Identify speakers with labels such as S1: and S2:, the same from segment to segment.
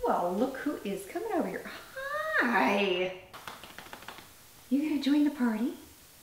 S1: Well, look who is coming over here. Hi! You gonna join the party?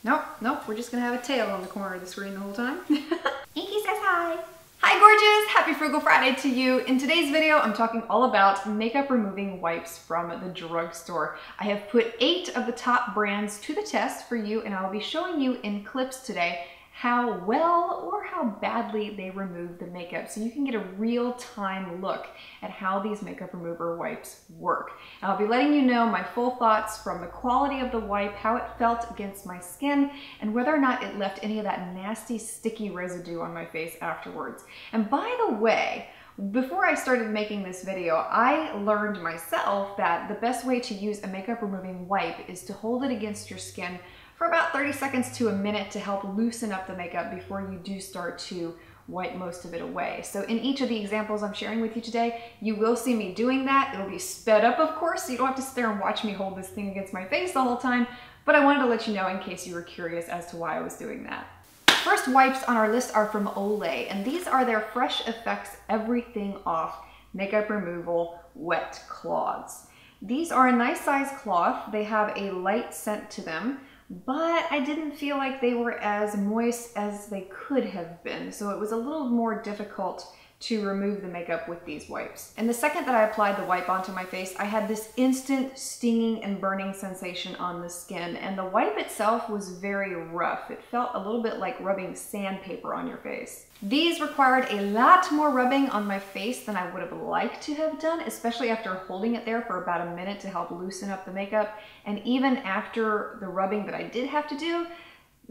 S1: Nope, nope, we're just gonna have a tail on the corner of the screen the whole time. Inky says hi! Hi gorgeous! Happy Frugal Friday to you. In today's video, I'm talking all about makeup removing wipes from the drugstore. I have put 8 of the top brands to the test for you, and I'll be showing you in clips today how well or how badly they remove the makeup, so you can get a real-time look at how these makeup remover wipes work. And I'll be letting you know my full thoughts from the quality of the wipe, how it felt against my skin, and whether or not it left any of that nasty sticky residue on my face afterwards. And by the way, before I started making this video, I learned myself that the best way to use a makeup removing wipe is to hold it against your skin for about 30 seconds to a minute to help loosen up the makeup before you do start to wipe most of it away. So in each of the examples I'm sharing with you today, you will see me doing that. It'll be sped up, of course, so you don't have to sit there and watch me hold this thing against my face the whole time, but I wanted to let you know in case you were curious as to why I was doing that. First wipes on our list are from Olay, and these are their Fresh Effects Everything Off Makeup Removal Wet Cloths. These are a nice size cloth. They have a light scent to them, but I didn't feel like they were as moist as they could have been, so it was a little more difficult to remove the makeup with these wipes. And the second that I applied the wipe onto my face, I had this instant stinging and burning sensation on the skin, and the wipe itself was very rough. It felt a little bit like rubbing sandpaper on your face. These required a lot more rubbing on my face than I would have liked to have done, especially after holding it there for about a minute to help loosen up the makeup. And even after the rubbing that I did have to do,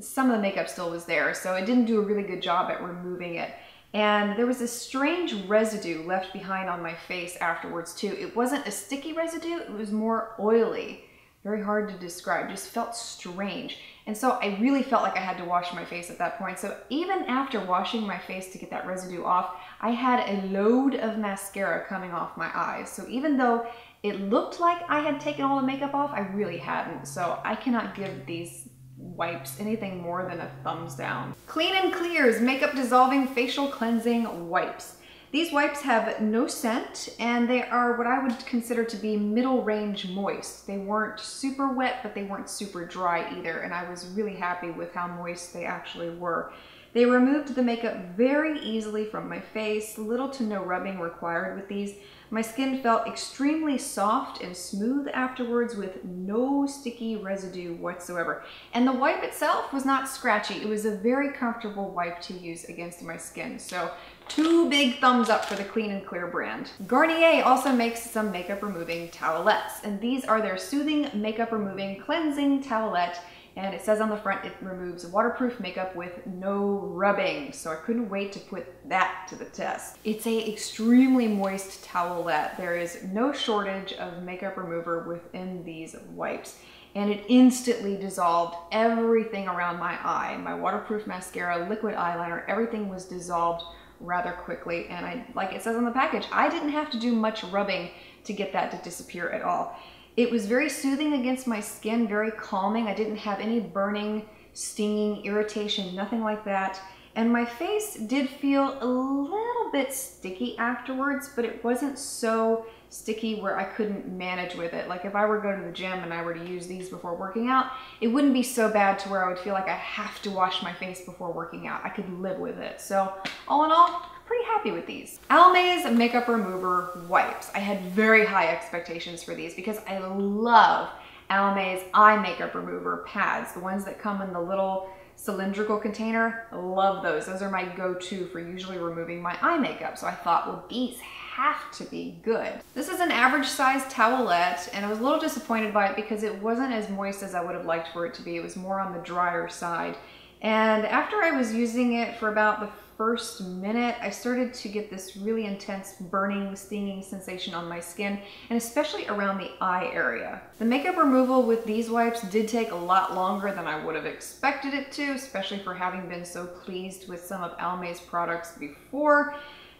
S1: some of the makeup still was there, so it didn't do a really good job at removing it. And there was this strange residue left behind on my face afterwards too. It wasn't a sticky residue, it was more oily. Very hard to describe, just felt strange. And so I really felt like I had to wash my face at that point. So even after washing my face to get that residue off, I had a load of mascara coming off my eyes. So even though it looked like I had taken all the makeup off, I really hadn't. So I cannot give these wipes anything more than a thumbs down. Clean and Clear's Makeup Dissolving Facial Cleansing Wipes. These wipes have no scent, and they are what I would consider to be middle range moist. They weren't super wet, but they weren't super dry either, and I was really happy with how moist they actually were. They removed the makeup very easily from my face, little to no rubbing required with these. My skin felt extremely soft and smooth afterwards with no sticky residue whatsoever. And the wipe itself was not scratchy. It was a very comfortable wipe to use against my skin. So 2 big thumbs up for the Clean and Clear brand. Garnier also makes some makeup removing towelettes, and these are their Soothing Makeup Removing Cleansing Towelette. And it says on the front it removes waterproof makeup with no rubbing. So I couldn't wait to put that to the test. It's a extremely moist towelette. There is no shortage of makeup remover within these wipes. And it instantly dissolved everything around my eye. My waterproof mascara, liquid eyeliner, everything was dissolved rather quickly. And like it says on the package, I didn't have to do much rubbing to get that to disappear at all. It was very soothing against my skin, very calming. I didn't have any burning, stinging, irritation, nothing like that. And my face did feel a little bit sticky afterwards, but it wasn't so sticky where I couldn't manage with it. Like if I were to go to the gym and I were to use these before working out, it wouldn't be so bad to where I would feel like I have to wash my face before working out. I could live with it. So all in all, pretty happy with these. Almay's Makeup Remover Wipes. I had very high expectations for these because I love Almay's eye makeup remover pads, the ones that come in the little cylindrical container. I love those. Those are my go-to for usually removing my eye makeup. So I thought, well, these have to be good. This is an average size towelette, and I was a little disappointed by it because it wasn't as moist as I would have liked for it to be. It was more on the drier side. And after I was using it for about the first minute, I started to get this really intense burning, stinging sensation on my skin, and especially around the eye area. The makeup removal with these wipes did take a lot longer than I would have expected it to, especially for having been so pleased with some of Almay's products before.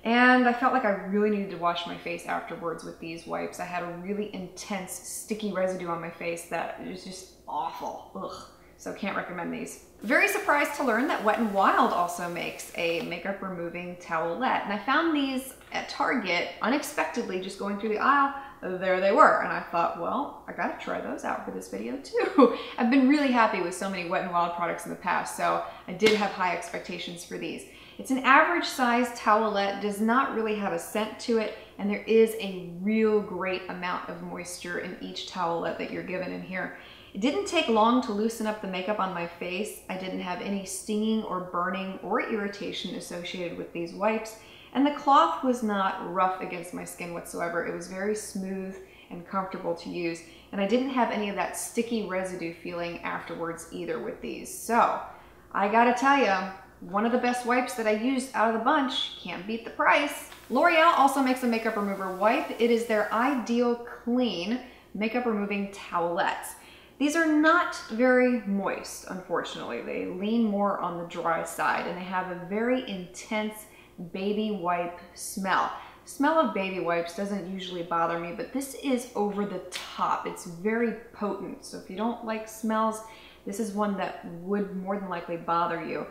S1: And I felt like I really needed to wash my face afterwards with these wipes. I had a really intense sticky residue on my face that was just awful. Ugh. so can't recommend these. Very surprised to learn that Wet n Wild also makes a makeup removing towelette. And I found these at Target unexpectedly, just going through the aisle. There they were. And I thought, well, I gotta try those out for this video too. I've been really happy with so many Wet n Wild products in the past, so I did have high expectations for these. It's an average size towelette, does not really have a scent to it, and there is a real great amount of moisture in each towelette that you're given in here. It didn't take long to loosen up the makeup on my face. I didn't have any stinging or burning or irritation associated with these wipes, and the cloth was not rough against my skin whatsoever. It was very smooth and comfortable to use, and I didn't have any of that sticky residue feeling afterwards either with these. So I gotta tell you, one of the best wipes that I used out of the bunch. Can't beat the price. L'Oreal also makes a makeup remover wipe. It is their Ideal Clean makeup removing towelettes. These are not very moist, unfortunately. They lean more on the dry side, and they have a very intense baby wipe smell. The smell of baby wipes doesn't usually bother me, but this is over the top. It's very potent, so if you don't like smells, this is one that would more than likely bother you.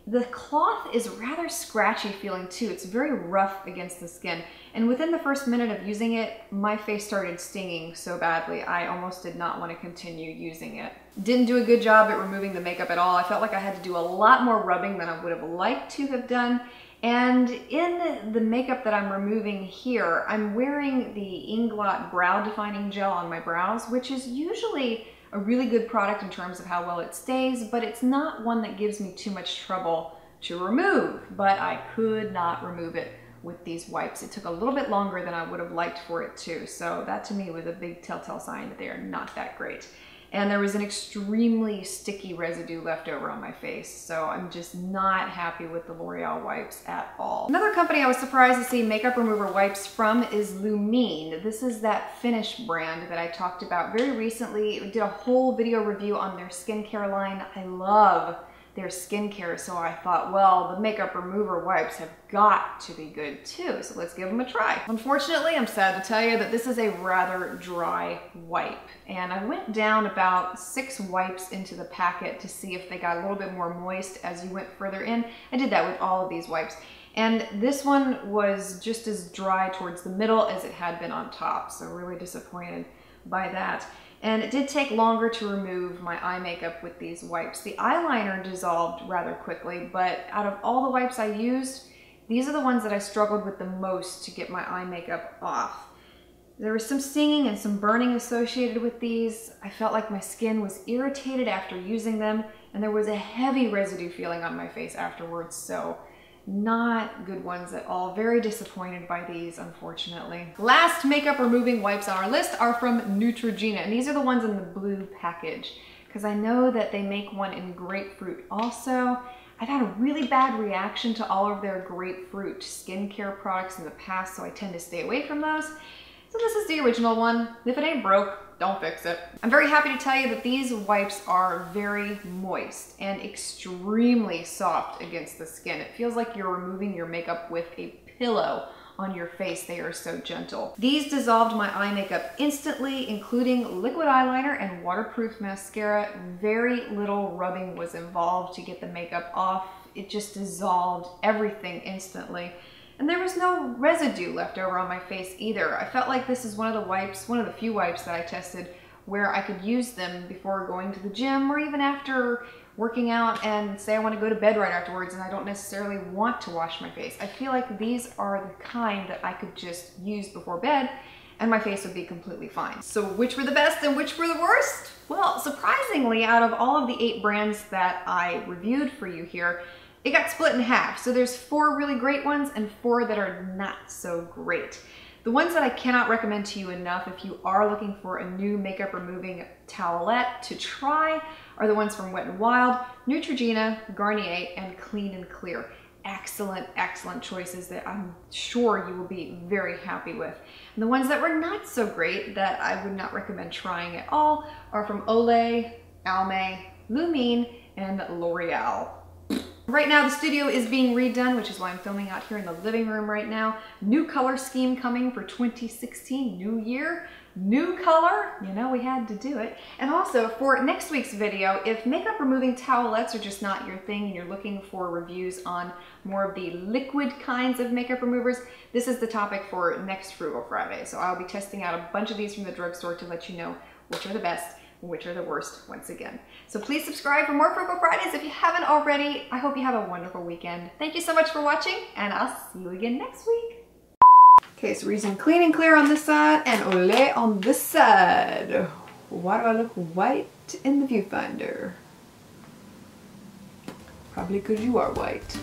S1: The cloth is rather scratchy feeling too. It's very rough against the skin. And within the first minute of using it, my face started stinging so badly, I almost did not want to continue using it. Didn't do a good job at removing the makeup at all. I felt like I had to do a lot more rubbing than I would have liked to have done. And in the makeup that I'm removing here, I'm wearing the Inglot Brow Defining Gel on my brows, which is usually a really good product in terms of how well it stays, but it's not one that gives me too much trouble to remove. But I could not remove it with these wipes. It took a little bit longer than I would have liked for it to, so that to me was a big telltale sign that they are not that great. And there was an extremely sticky residue left over on my face, so I'm just not happy with the L'Oreal wipes at all. Another company I was surprised to see makeup remover wipes from is Lumine. This is that Finnish brand that I talked about very recently. I did a whole video review on their skincare line. I love their skincare, so I thought, well, the makeup remover wipes have got to be good too, so let's give them a try. Unfortunately, I'm sad to tell you that this is a rather dry wipe, and I went down about 6 wipes into the packet to see if they got a little bit more moist as you went further in. I did that with all of these wipes, and this one was just as dry towards the middle as it had been on top, so really disappointed by that. And it did take longer to remove my eye makeup with these wipes. The eyeliner dissolved rather quickly, but out of all the wipes I used, these are the ones that I struggled with the most to get my eye makeup off. There was some stinging and some burning associated with these. I felt like my skin was irritated after using them, and there was a heavy residue feeling on my face afterwards, so not good ones at all. Very disappointed by these, unfortunately. Last makeup removing wipes on our list are from Neutrogena, and these are the ones in the blue package, because I know that they make one in grapefruit also. I've had a really bad reaction to all of their grapefruit skincare products in the past, so I tend to stay away from those. So this is the original one. If it ain't broke, don't fix it. I'm very happy to tell you that these wipes are very moist and extremely soft against the skin. It feels like you're removing your makeup with a pillow on your face. They are so gentle. These dissolved my eye makeup instantly, including liquid eyeliner and waterproof mascara. Very little rubbing was involved to get the makeup off. It just dissolved everything instantly. And there was no residue left over on my face either. I felt like this is one of the wipes, one of the few wipes that I tested where I could use them before going to the gym or even after working out and say I want to go to bed right afterwards and I don't necessarily want to wash my face. I feel like these are the kind that I could just use before bed and my face would be completely fine. So which were the best and which were the worst? Well, surprisingly, out of all of the 8 brands that I reviewed for you here, it got split in half. So there's 4 really great ones and 4 that are not so great. The ones that I cannot recommend to you enough if you are looking for a new makeup removing towelette to try are the ones from Wet n Wild, Neutrogena, Garnier, and Clean and Clear. Excellent, excellent choices that I'm sure you will be very happy with. And the ones that were not so great that I would not recommend trying at all are from Olay, Almay, Lumine, and L'Oreal. Right now the studio is being redone, which is why I'm filming out here in the living room right now. New color scheme coming for 2016, new year. new color, you know, we had to do it. And also for next week's video, if makeup removing towelettes are just not your thing and you're looking for reviews on more of the liquid kinds of makeup removers, this is the topic for next Frugal Friday. So I'll be testing out a bunch of these from the drugstore to let you know which are the best, which are the worst once again. So please subscribe for more Frugal Fridays if you haven't already. I hope you have a wonderful weekend. Thank you so much for watching, and I'll see you again next week. Okay, so we're using Clean and Clear on this side and Olay on this side. Why do I look white in the viewfinder? Probably because you are white.